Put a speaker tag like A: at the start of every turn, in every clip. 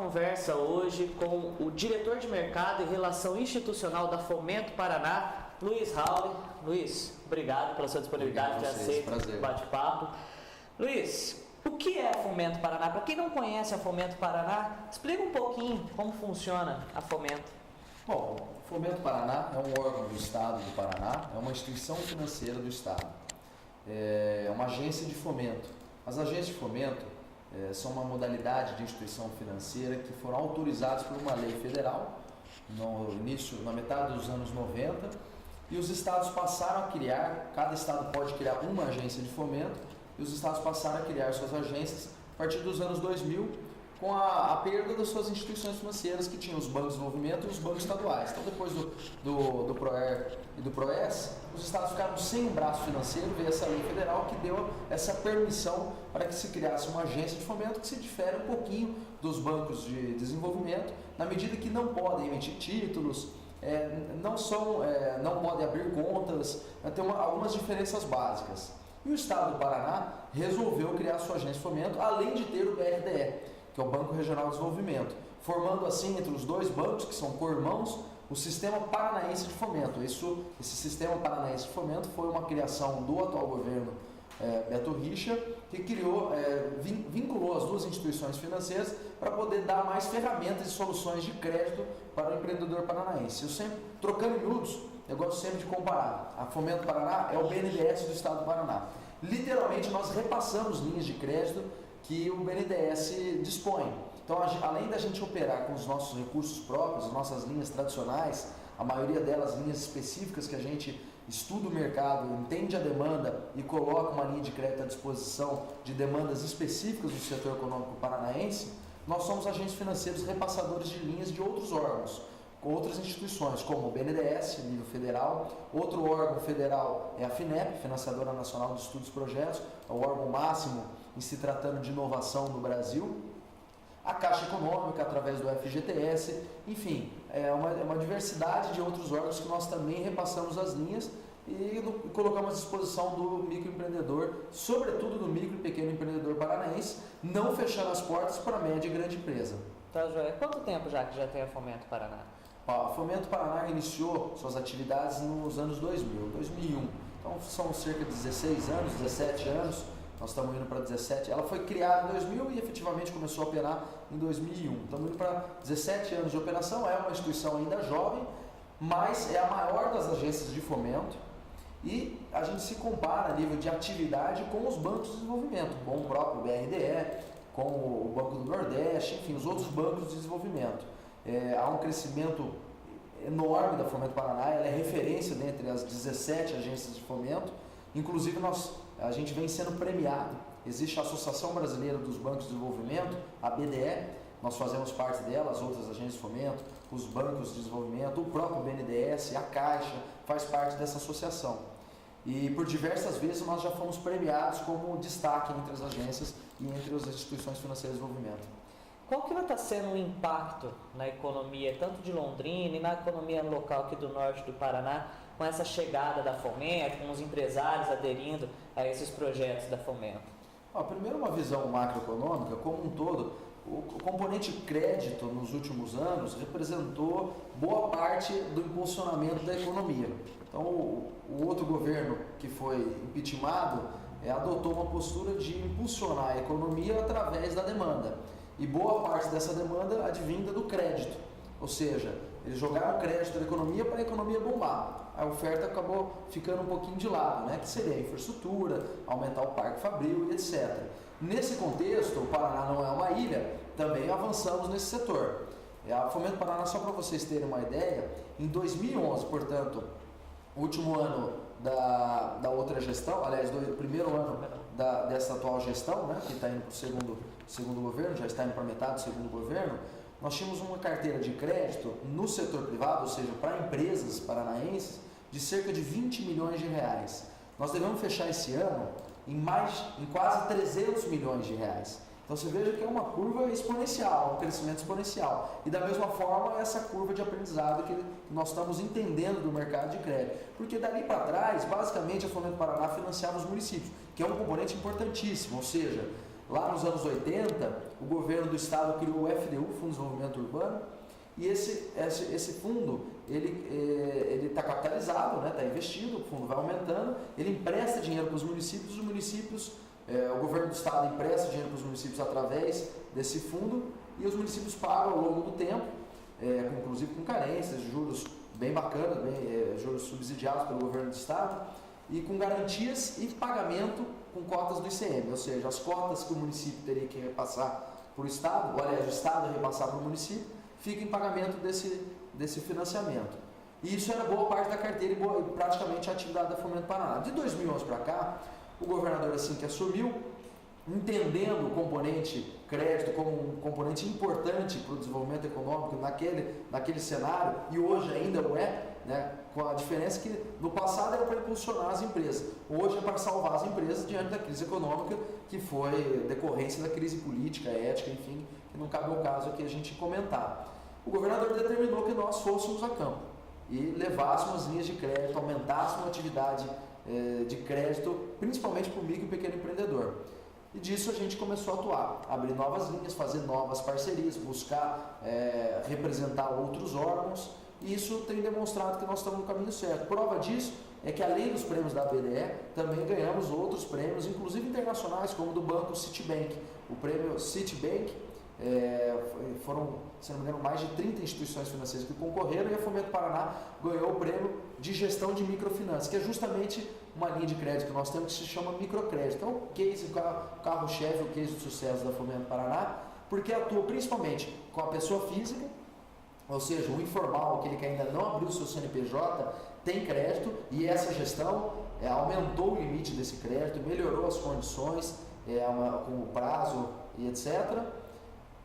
A: conversa hoje com o diretor de mercado e relação institucional da Fomento Paraná, Luiz Rauli. Luiz, obrigado pela sua disponibilidade de aceitar o bate-papo. Luiz, o que é a Fomento Paraná? Para quem não conhece a Fomento Paraná, explica um pouquinho como funciona a Fomento.
B: Bom, o Fomento Paraná é um órgão do Estado do Paraná, é uma instituição financeira do Estado, é uma agência de fomento. As agências de fomento são uma modalidade de instituição financeira que foram autorizadas por uma lei federal na metade dos anos 90, e os estados passaram a criar, cada estado pode criar uma agência de fomento, e os estados passaram a criar suas agências a partir dos anos 2000, com a perda das suas instituições financeiras, que tinham os bancos de desenvolvimento e os bancos estaduais. Então, depois do PROER e do PROES, os estados ficaram sem um braço financeiro, veio essa lei federal que deu essa permissão para que se criasse uma agência de fomento que se difere um pouquinho dos bancos de desenvolvimento, na medida que não podem emitir títulos, não podem abrir contas, tem algumas diferenças básicas. E o Estado do Paraná resolveu criar sua agência de fomento, além de ter o BRDE, que é o Banco Regional de Desenvolvimento, formando assim entre os dois bancos, que são co-irmãos, o Sistema Paranaense de Fomento. Esse Sistema Paranaense de Fomento foi uma criação do atual governo Beto Richa, que vinculou as duas instituições financeiras para poder dar mais ferramentas e soluções de crédito para o empreendedor paranaense. Eu sempre, trocando em miúdos, eu gosto sempre de comparar. A Fomento Paraná é o BNDES do Estado do Paraná. Literalmente, nós repassamos linhas de crédito que o BNDES dispõe. Então, além da gente operar com os nossos recursos próprios, as nossas linhas tradicionais, a maioria delas linhas específicas que a gente estuda o mercado, entende a demanda e coloca uma linha de crédito à disposição de demandas específicas do setor econômico paranaense, nós somos agentes financeiros repassadores de linhas de outros órgãos, com outras instituições, como o BNDES, nível federal. Outro órgão federal é a FINEP, Financiadora Nacional de Estudos e Projetos, é o órgão máximo em se tratando de inovação no Brasil. A Caixa Econômica, através do FGTS, enfim, é uma diversidade de outros órgãos que nós também repassamos as linhas e colocamos à disposição do microempreendedor, sobretudo do micro e pequeno empreendedor paranaense, não fechando as portas para a média e grande empresa.
A: Tá, Joia. Quanto tempo já que já tem a Fomento Paraná?
B: A Fomento Paraná iniciou suas atividades nos anos 2001. Então são cerca de 16 anos, 17 anos, nós estamos indo para 17. Ela foi criada em 2000 e efetivamente começou a operar em 2001. Estamos indo para 17 anos de operação, é uma instituição ainda jovem, mas é a maior das agências de fomento e a gente se compara a nível de atividade com os bancos de desenvolvimento, com o próprio BRDE, com o Banco do Nordeste, enfim, os outros bancos de desenvolvimento. Há um crescimento enorme da Fomento Paraná, ela é referência dentre as 17 agências de fomento, inclusive a gente vem sendo premiado. Existe a Associação Brasileira dos Bancos de Desenvolvimento, a BDE, nós fazemos parte dela, as outras agências de fomento, os bancos de desenvolvimento, o próprio BNDES, a Caixa, faz parte dessa associação. E por diversas vezes nós já fomos premiados como destaque entre as agências e entre as instituições financeiras de desenvolvimento.
A: Qual que vai estar sendo o impacto na economia, tanto de Londrina e na economia local aqui do norte do Paraná, com essa chegada da Fomento, com os empresários aderindo a esses projetos da Fomento?
B: Primeiro, uma visão macroeconômica, como um todo, o componente crédito nos últimos anos representou boa parte do impulsionamento da economia. Então, o outro governo que foi impeachmentado adotou uma postura de impulsionar a economia através da demanda. E boa parte dessa demanda advinda do crédito, ou seja, eles jogaram crédito na economia para a economia bombar. A oferta acabou ficando um pouquinho de lado, né? Que seria a infraestrutura, aumentar o parque fabril e etc. Nesse contexto, o Paraná não é uma ilha, também avançamos nesse setor. A Fomento Paraná, só para vocês terem uma ideia, em 2011, portanto, o último ano da outra gestão, aliás, do primeiro ano dessa atual gestão, né, que está indo para o segundo governo, já está indo para metade do segundo governo, nós tínhamos uma carteira de crédito no setor privado, ou seja, para empresas paranaenses, de cerca de 20 milhões de reais. Nós devemos fechar esse ano em quase 300 milhões de reais. Então você veja que é uma curva exponencial, um crescimento exponencial. E da mesma forma, essa curva de aprendizado que nós estamos entendendo do mercado de crédito. Porque dali para trás, basicamente, a Fomento Paraná financiava os municípios, que é um componente importantíssimo. Ou seja, lá nos anos 80, o governo do estado criou o FDU, Fundo de Desenvolvimento Urbano, e esse fundo, ele está capitalizado, está investido, o fundo vai aumentando, ele empresta dinheiro para os municípios, o governo do estado empresta dinheiro para os municípios através desse fundo, e os municípios pagam ao longo do tempo, inclusive com carências, juros bem bacanas, juros subsidiados pelo governo do estado, e com garantias e pagamento com cotas do ICM, ou seja, as cotas que o município teria que repassar para o estado, ou aliás, o estado ia repassar para o município, fica em pagamento desse financiamento. E isso era boa parte da carteira e praticamente a atividade da Fomento Paraná. De 2011 para cá, o governador, assim que assumiu, entendendo o componente crédito como um componente importante para o desenvolvimento econômico naquele cenário, e hoje ainda o é, com a diferença que no passado era para impulsionar as empresas, hoje é para salvar as empresas diante da crise econômica, que foi decorrência da crise política, ética, enfim, que não cabe ao caso aqui a gente comentar. O governador determinou que nós fôssemos a campo e levássemos linhas de crédito, aumentássemos a atividade de crédito, principalmente para o micro e pequeno empreendedor. E disso a gente começou a atuar, abrir novas linhas, fazer novas parcerias, buscar representar outros órgãos, e isso tem demonstrado que nós estamos no caminho certo. Prova disso é que, além dos prêmios da BDE, também ganhamos outros prêmios, inclusive internacionais, como do Banco Citibank. O prêmio Citibank, foram, se não me engano, mais de 30 instituições financeiras que concorreram, e a Fomento Paraná ganhou o prêmio de gestão de microfinanças, que é justamente uma linha de crédito que nós temos que se chama microcrédito. É o case, o carro-chefe, o case de sucesso da Fomento Paraná, porque atua principalmente com a pessoa física, ou seja, o informal, aquele que ainda não abriu o seu CNPJ, tem crédito, e essa gestão aumentou o limite desse crédito, melhorou as condições, com o prazo e etc.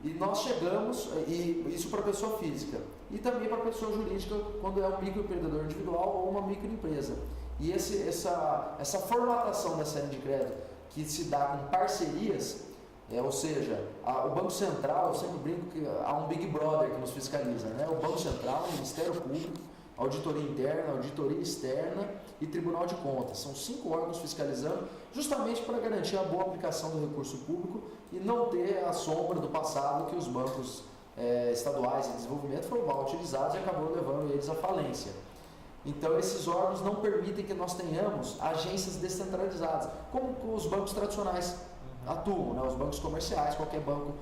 B: E nós chegamos, e isso para a pessoa física, e também para a pessoa jurídica, quando é um microempreendedor individual ou uma microempresa. E essa formatação dessa linha de crédito, que se dá com parcerias, ou seja, o Banco Central, eu sempre brinco que há um Big Brother que nos fiscaliza, o Banco Central, o Ministério Público, Auditoria Interna, Auditoria Externa e Tribunal de Contas. São 5 órgãos fiscalizando, justamente para garantir a boa aplicação do recurso público e não ter a sombra do passado que os bancos estaduais de desenvolvimento foram mal utilizados e acabou levando eles à falência. Então, esses órgãos não permitem que nós tenhamos agências descentralizadas, como os bancos tradicionais atuam, os bancos comerciais, qualquer banco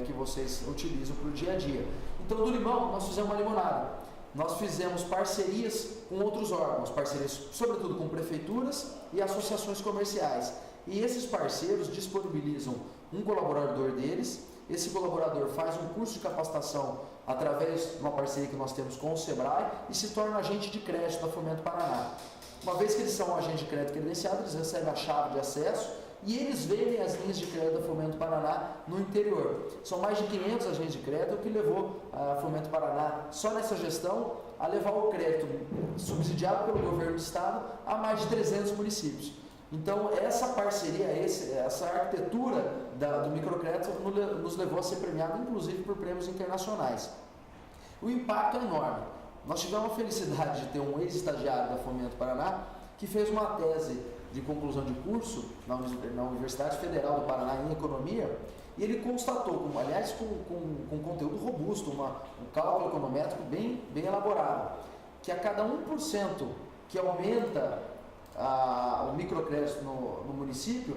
B: que vocês utilizam para o dia a dia. Então, do limão, nós fizemos uma limonada. Nós fizemos parcerias com outros órgãos, parcerias sobretudo com prefeituras e associações comerciais. E esses parceiros disponibilizam um colaborador deles, esse colaborador faz um curso de capacitação através de uma parceria que nós temos com o Sebrae e se torna agente de crédito da Fomento Paraná. Uma vez que eles são agentes de crédito credenciados, eles recebem a chave de acesso e eles vendem as linhas de crédito da Fomento Paraná no interior. São mais de 500 agentes de crédito, o que levou a Fomento Paraná, só nessa gestão, a levar o crédito subsidiado pelo governo do estado a mais de 300 municípios. Então, essa parceria, essa arquitetura do microcrédito nos levou a ser premiado, inclusive, por prêmios internacionais. O impacto é enorme. Nós tivemos a felicidade de ter um ex-estagiário da Fomento Paraná que fez uma tese de conclusão de curso na Universidade Federal do Paraná em Economia, e ele constatou, aliás, com conteúdo robusto, um cálculo econométrico bem elaborado, que a cada 1% que aumenta o microcrédito no município,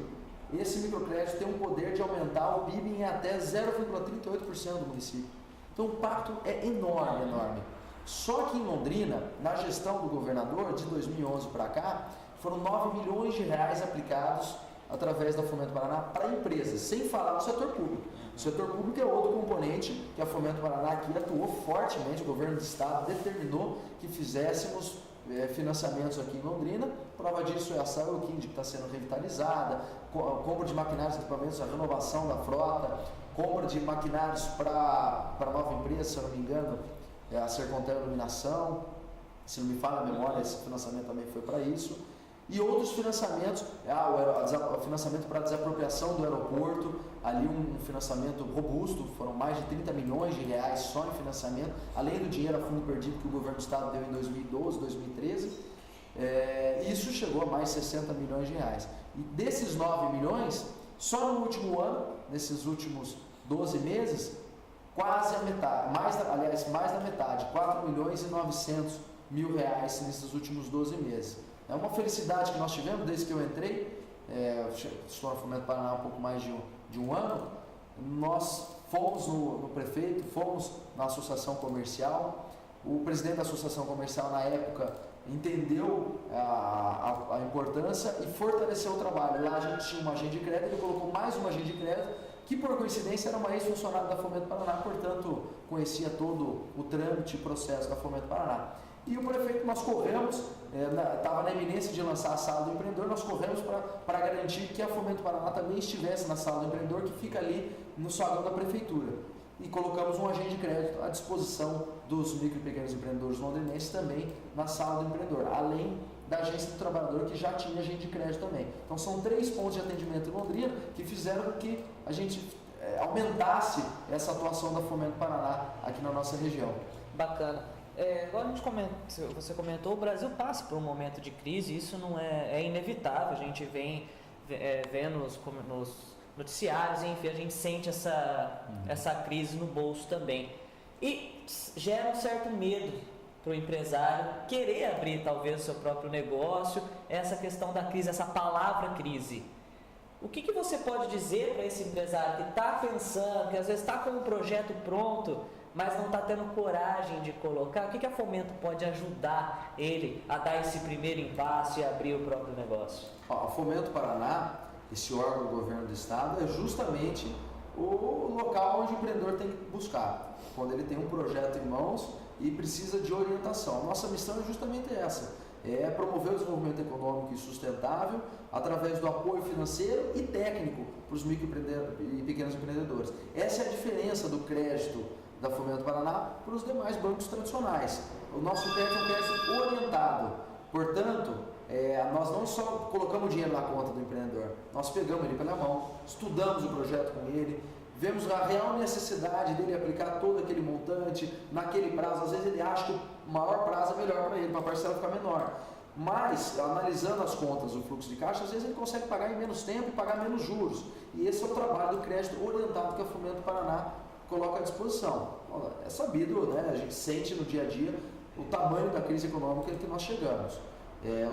B: esse microcrédito tem um poder de aumentar o PIB em até 0,38% do município. Então o impacto é enorme. Só que em Londrina, na gestão do governador, de 2011 para cá, foram 9 milhões de reais aplicados através da Fomento Paraná para empresas, sem falar do setor público. O setor público é outro componente que a Fomento Paraná aqui atuou fortemente, o governo do estado determinou que fizéssemos financiamentos aqui em Londrina. Prova disso é a Saúl-Kind, que está sendo revitalizada, compra de maquinários e equipamentos, a renovação da frota, compra de maquinários para nova empresa, se eu não me engano, a Sercontel Iluminação, se não me falha a memória, esse financiamento também foi para isso. E outros financiamentos, o financiamento para desapropriação do aeroporto, ali um financiamento robusto, foram mais de 30 milhões de reais só em financiamento, além do dinheiro a fundo perdido que o governo do estado deu em 2012, 2013, isso chegou a mais de 60 milhões de reais. E desses 9 milhões, só no último ano, nesses últimos 12 meses, quase a metade, mais da metade, R$4.900.000 nesses últimos 12 meses. É uma felicidade que nós tivemos desde que eu entrei, estou no Fomento Paraná há um pouco mais de um ano. Nós fomos no prefeito, fomos na associação comercial. O presidente da associação comercial na época entendeu a importância e fortaleceu o trabalho. Lá a gente tinha uma agente de crédito, ele colocou mais uma agente de crédito, que por coincidência era uma ex-funcionária da Fomento Paraná, portanto conhecia todo o trâmite e processo da Fomento Paraná. E o prefeito, nós corremos, estava na iminência de lançar a sala do empreendedor, nós corremos para garantir que a Fomento Paraná também estivesse na sala do empreendedor, que fica ali no saguão da prefeitura. E colocamos um agente de crédito à disposição dos micro e pequenos empreendedores londrinenses também na sala do empreendedor, além da agência do trabalhador, que já tinha agente de crédito também. Então são 3 pontos de atendimento em Londrina que fizeram com que a gente aumentasse essa atuação da Fomento Paraná aqui na nossa região.
A: Bacana. Agora você comentou, o Brasil passa por um momento de crise, isso não é inevitável, a gente vem vendo nos noticiários, enfim, a gente sente essa crise no bolso também. E gera um certo medo para o empresário querer abrir talvez o seu próprio negócio, essa questão da crise, essa palavra crise. O que você pode dizer para esse empresário que está pensando, que às vezes está com um projeto pronto, mas não está tendo coragem de colocar? O que a Fomento pode ajudar ele a dar esse primeiro impasse e abrir o próprio negócio?
B: A Fomento Paraná, esse órgão do governo do estado, é justamente o local onde o empreendedor tem que buscar, quando ele tem um projeto em mãos e precisa de orientação. A nossa missão é justamente essa, é promover o desenvolvimento econômico e sustentável através do apoio financeiro e técnico para os micro e pequenos empreendedores. Essa é a diferença do crédito da Fomento Paraná para os demais bancos tradicionais. O nosso crédito é um crédito orientado, portanto, nós não só colocamos dinheiro na conta do empreendedor, nós pegamos ele pela mão, estudamos o projeto com ele, vemos a real necessidade dele aplicar todo aquele montante naquele prazo. Às vezes ele acha que o maior prazo é melhor para ele, para a parcela ficar menor. Mas, analisando as contas, o fluxo de caixa, às vezes ele consegue pagar em menos tempo e pagar menos juros. E esse é o trabalho do crédito orientado que a Fomento Paraná coloca à disposição. É sabido, né? A gente sente no dia a dia o tamanho da crise econômica que nós chegamos.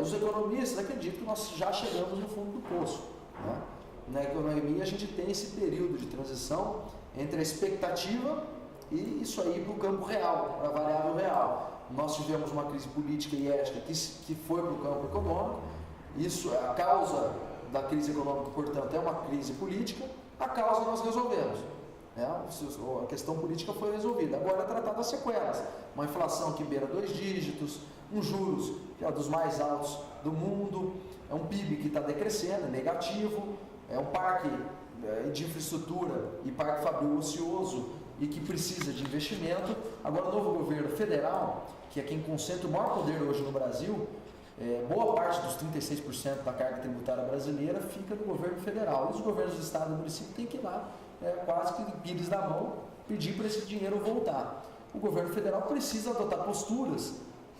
B: Os economistas acreditam que nós já chegamos no fundo do poço, né? Na economia a gente tem esse período de transição entre a expectativa e isso aí para o campo real, para a variável real. Nós tivemos uma crise política e ética que foi para o campo econômico. Isso, a causa da crise econômica, portanto, é uma crise política. A causa nós resolvemos, né? A questão política foi resolvida. Agora é tratar das sequelas. Uma inflação que beira 2 dígitos, um juros que é dos mais altos do mundo, é um PIB que está decrescendo, é negativo, é um parque de infraestrutura e parque fabril ocioso e que precisa de investimento. Agora o novo governo federal, que é quem concentra o maior poder hoje no Brasil, boa parte dos 36% da carga tributária brasileira fica no governo federal. E os governos do estado e do município têm que ir lá, quase que pires na mão, pedir para esse dinheiro voltar. O governo federal precisa adotar posturas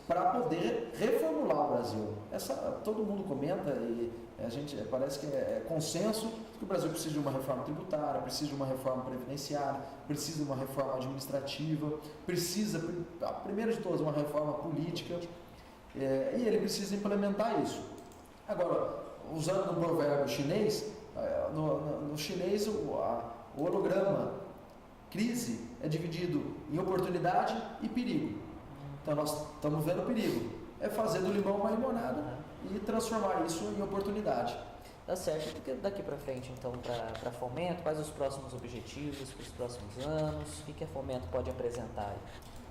B: para poder reformular o Brasil. Todo mundo comenta e a gente parece que é consenso que o Brasil precisa de uma reforma tributária, precisa de uma reforma previdenciária, precisa de uma reforma administrativa, precisa, primeiro de todas, uma reforma política, e ele precisa implementar isso. Agora, usando um provérbio chinês, no chinês o holograma crise é dividido em oportunidade e perigo. Então nós estamos vendo o perigo, é fazer do limão uma limonada e transformar isso em oportunidade.
A: Tá certo. E daqui para frente, então, para Fomento, quais os próximos objetivos para os próximos anos? O que a Fomento pode apresentar aí?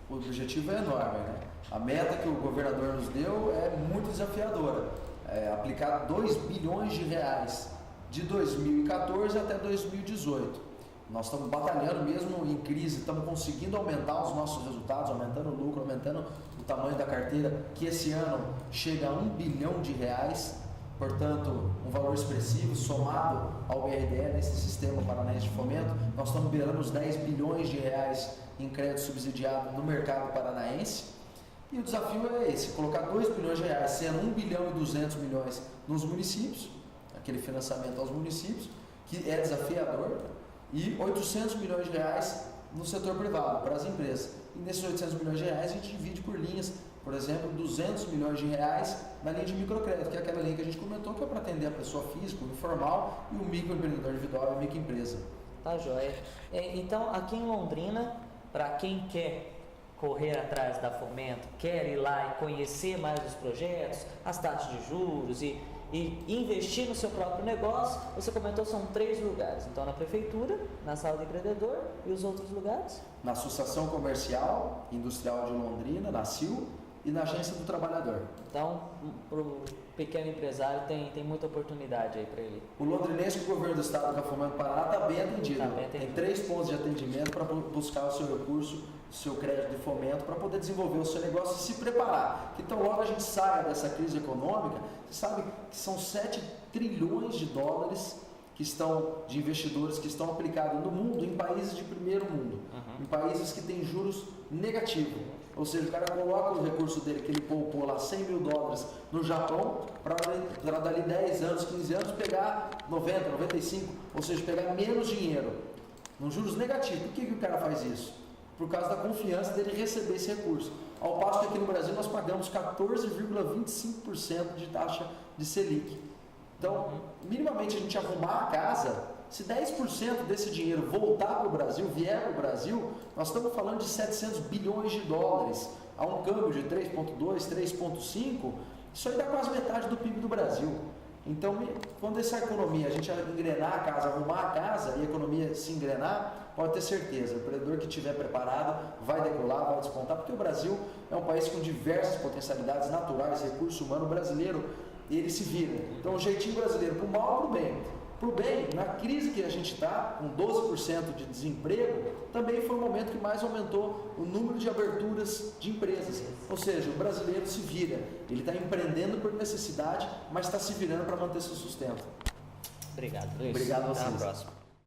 B: O objetivo é enorme, né? A meta que o governador nos deu é muito desafiadora. Aplicar 2 bilhões de reais de 2014 até 2018. Nós estamos batalhando mesmo em crise, estamos conseguindo aumentar os nossos resultados, aumentando o lucro, aumentando o tamanho da carteira, que esse ano chega a 1 bilhão de reais, portanto, um valor expressivo somado ao BRDE, nesse sistema paranaense de fomento. Nós estamos beirando os 10 bilhões de reais em crédito subsidiado no mercado paranaense. E o desafio é esse, colocar 2 bilhões de reais, sendo 1 bilhão e 200 milhões nos municípios, aquele financiamento aos municípios, que é desafiador. e 800 milhões de reais no setor privado, para as empresas. E nesses 800 milhões de reais a gente divide por linhas, por exemplo, 200 milhões de reais na linha de microcrédito, que é aquela linha que a gente comentou, que é para atender a pessoa física, o informal e o microempreendedor individual e a microempresa.
A: Tá joia. Então, aqui em Londrina, para quem quer correr atrás da Fomento, quer ir lá e conhecer mais os projetos, as taxas de juros e investir no seu próprio negócio, você comentou, são 3 lugares. Então, na Prefeitura, na Sala do Empreendedor e os outros lugares?
B: Na Associação Comercial Industrial de Londrina, na CIL, e na Agência do Trabalhador.
A: Então, para o pequeno empresário tem muita oportunidade aí para ele.
B: O londrinense que o governo do estado da Fomento Paraná está bem atendido. Tem 3 pontos de atendimento para buscar o seu recurso, o seu crédito de fomento, para poder desenvolver o seu negócio e se preparar. Então, logo a gente saia dessa crise econômica, você sabe que são 7 trilhões de dólares de investidores que estão aplicados no mundo, em países de primeiro mundo, em países que têm juros negativos. Ou seja, o cara coloca o recurso dele que ele poupou lá 100 mil dólares no Japão para dali 10 anos, 15 anos pegar 90, 95, ou seja, pegar menos dinheiro, nos juros negativos. Por que o cara faz isso? Por causa da confiança dele receber esse recurso. Ao passo que aqui no Brasil nós pagamos 14,25% de taxa de Selic. Então, minimamente a gente arrumar a casa, se 10% desse dinheiro voltar para o Brasil, vier para o Brasil, nós estamos falando de 700 bilhões de dólares, a um câmbio de 3,2, 3,5, isso aí dá quase metade do PIB do Brasil. Então, quando essa economia, a gente engrenar a casa, arrumar a casa e a economia se engrenar, pode ter certeza, o empreendedor que estiver preparado vai decolar, vai despontar, porque o Brasil é um país com diversas potencialidades naturais, recurso humano brasileiro, ele se vira. Então, o jeitinho brasileiro, para o mal ou para o bem. Para o bem, na crise que a gente está, com 12% de desemprego, também foi o momento que mais aumentou o número de aberturas de empresas. Ou seja, o brasileiro se vira. Ele está empreendendo por necessidade, mas está se virando para manter seu sustento.
A: Obrigado, Luiz.
B: Obrigado a vocês.
A: Até a próxima.